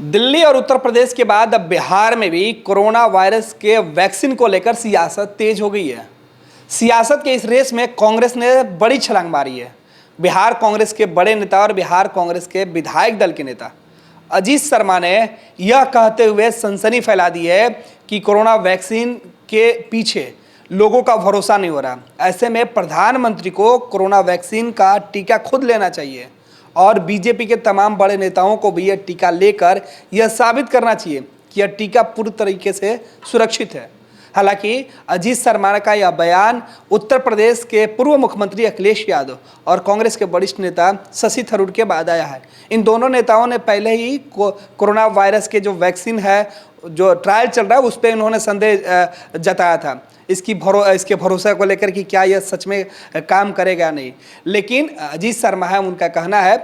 दिल्ली और उत्तर प्रदेश के बाद अब बिहार में भी कोरोना वायरस के वैक्सीन को लेकर सियासत तेज हो गई है। सियासत के इस रेस में कांग्रेस ने बड़ी छलांग मारी है। बिहार कांग्रेस के बड़े नेता और बिहार कांग्रेस के विधायक दल के नेता अजीत शर्मा ने यह कहते हुए सनसनी फैला दी है कि कोरोना वैक्सीन के पीछे लोगों का भरोसा नहीं हो रहा। ऐसे में प्रधानमंत्री को कोरोना वैक्सीन का टीका खुद लेना चाहिए और बीजेपी के तमाम बड़े नेताओं को भी यह टीका लेकर यह साबित करना चाहिए कि यह टीका पूरी तरीके से सुरक्षित है। हालांकि अजीत शर्मा का यह बयान उत्तर प्रदेश के पूर्व मुख्यमंत्री अखिलेश यादव और कांग्रेस के वरिष्ठ नेता शशि थरूर के बाद आया है। इन दोनों नेताओं ने पहले ही कोरोना वायरस के जो वैक्सीन है, जो ट्रायल चल रहा है, उस पर इन्होंने संदेह जताया था इसके भरोसे को लेकर कि क्या यह सच में काम करेगा नहीं। लेकिन अजीत शर्मा है, उनका कहना है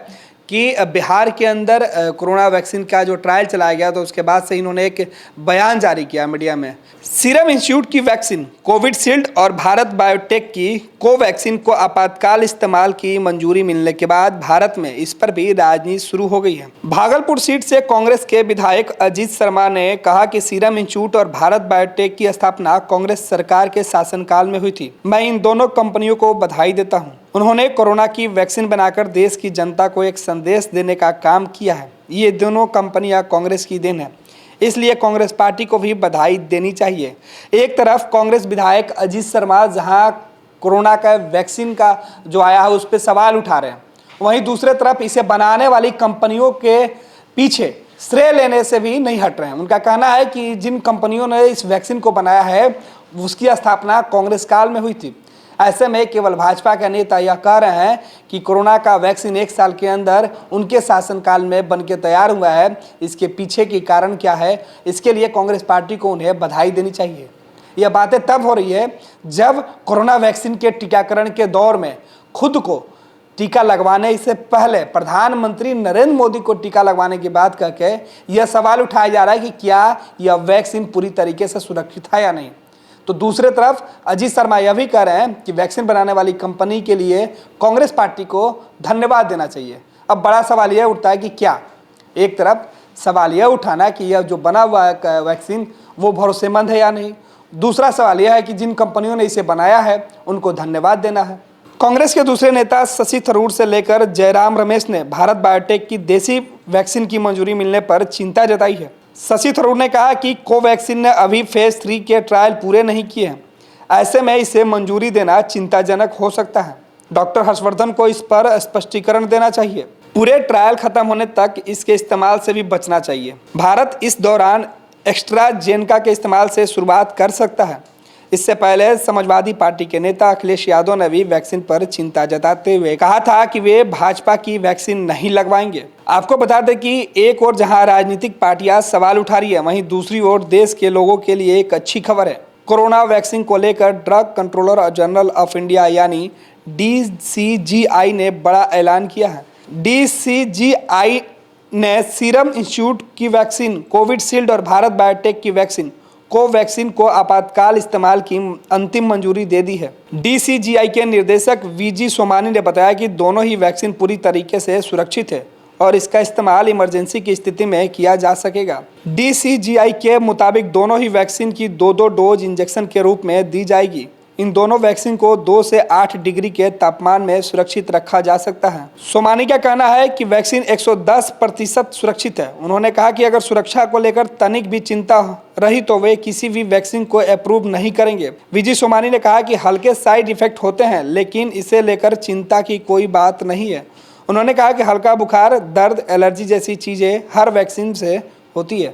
कि बिहार के अंदर कोरोना वैक्सीन का जो ट्रायल चलाया गया तो उसके बाद से इन्होंने एक बयान जारी किया मीडिया में। सीरम इंस्टीट्यूट की वैक्सीन कोविशील्ड और भारत बायोटेक की कोवैक्सीन को आपातकाल इस्तेमाल की मंजूरी मिलने के बाद भारत में इस पर भी राजनीति शुरू हो गई है। भागलपुर सीट से कांग्रेस के विधायक अजीत शर्मा ने कहा कि सीरम इंस्टीट्यूट और भारत बायोटेक की स्थापना कांग्रेस सरकार के शासनकाल में हुई थी। मैं इन दोनों कंपनियों को बधाई देता हूँ। उन्होंने कोरोना की वैक्सीन बनाकर देश की जनता को एक संदेश देने का काम किया है। ये दोनों कंपनियां कांग्रेस की देन है, इसलिए कांग्रेस पार्टी को भी बधाई देनी चाहिए। एक तरफ कांग्रेस विधायक अजीत शर्मा जहां कोरोना का वैक्सीन का जो आया है उस पर सवाल उठा रहे हैं, वहीं दूसरे तरफ इसे बनाने वाली कंपनियों के पीछे श्रेय लेने से भी नहीं हट रहे हैं। उनका कहना है कि जिन कंपनियों ने इस वैक्सीन को बनाया है उसकी स्थापना कांग्रेस काल में हुई थी। ऐसे में केवल भाजपा के नेता यह कह रहे हैं कि कोरोना का वैक्सीन 1 साल के अंदर उनके शासनकाल में बनके तैयार हुआ है। इसके पीछे की कारण क्या है, इसके लिए कांग्रेस पार्टी को उन्हें बधाई देनी चाहिए। यह बातें तब हो रही है जब कोरोना वैक्सीन के टीकाकरण के दौर में खुद को टीका लगवाने से पहले प्रधानमंत्री नरेंद्र मोदी को टीका लगवाने की बात करके यह सवाल उठाया जा रहा है कि क्या यह वैक्सीन पूरी तरीके से सुरक्षित है या नहीं। तो दूसरे तरफ अजीत शर्मा यह भी कह रहे हैं कि वैक्सीन बनाने वाली कंपनी के लिए कांग्रेस पार्टी को धन्यवाद देना चाहिए। अब बड़ा सवाल यह उठता है कि क्या एक तरफ सवाल यह उठाना कि यह जो बना हुआ है वैक्सीन वो भरोसेमंद है या नहीं, दूसरा सवाल यह है कि जिन कंपनियों ने इसे बनाया है उनको धन्यवाद देना है। कांग्रेस के दूसरे नेता शशि थरूर से लेकर जयराम रमेश ने भारत बायोटेक की देसी वैक्सीन की मंजूरी मिलने पर चिंता जताई है। शशि थरूर ने कहा कि कोवैक्सीन ने अभी फेज 3 के ट्रायल पूरे नहीं किए हैं, ऐसे में इसे मंजूरी देना चिंताजनक हो सकता है। डॉक्टर हर्षवर्धन को इस पर स्पष्टीकरण देना चाहिए। पूरे ट्रायल खत्म होने तक इसके इस्तेमाल से भी बचना चाहिए। भारत इस दौरान एस्ट्राजेनेका के इस्तेमाल से शुरुआत कर सकता है। इससे पहले समाजवादी पार्टी के नेता अखिलेश यादव ने भी वैक्सीन पर चिंता जताते हुए कहा था कि वे भाजपा की वैक्सीन नहीं लगवाएंगे। आपको बता दें कि एक ओर जहां राजनीतिक पार्टियां सवाल उठा रही है, वहीं दूसरी ओर देश के लोगों के लिए एक अच्छी खबर है। कोरोना वैक्सीन को लेकर drug controller general of India यानी DCGI ने बड़ा ऐलान किया है। DCGI ने सीरम इंस्टीट्यूट की वैक्सीन कोविशील्ड और भारत बायोटेक की वैक्सीन कोवैक्सीन को आपातकाल इस्तेमाल की अंतिम मंजूरी दे दी है। DCGI के निर्देशक VG सोमानी ने बताया कि दोनों ही वैक्सीन पूरी तरीके से सुरक्षित है और इसका इस्तेमाल इमरजेंसी की स्थिति में किया जा सकेगा। DCGI के मुताबिक दोनों ही वैक्सीन की 2-2 डोज इंजेक्शन के रूप में दी जाएगी। इन दोनों वैक्सीन को 2 से 8 डिग्री के तापमान में सुरक्षित रखा जा सकता है। सोमानी का कहना है कि वैक्सीन 110% सुरक्षित है। उन्होंने कहा कि अगर सुरक्षा को लेकर तनिक भी चिंता रही तो वे किसी भी वैक्सीन को अप्रूव नहीं करेंगे। VG सोमानी ने कहा कि हल्के साइड इफेक्ट होते हैं, लेकिन इसे लेकर चिंता की कोई बात नहीं है। उन्होंने कहा कि हल्का बुखार, दर्द, एलर्जी जैसी चीज़ें हर वैक्सीन से होती है।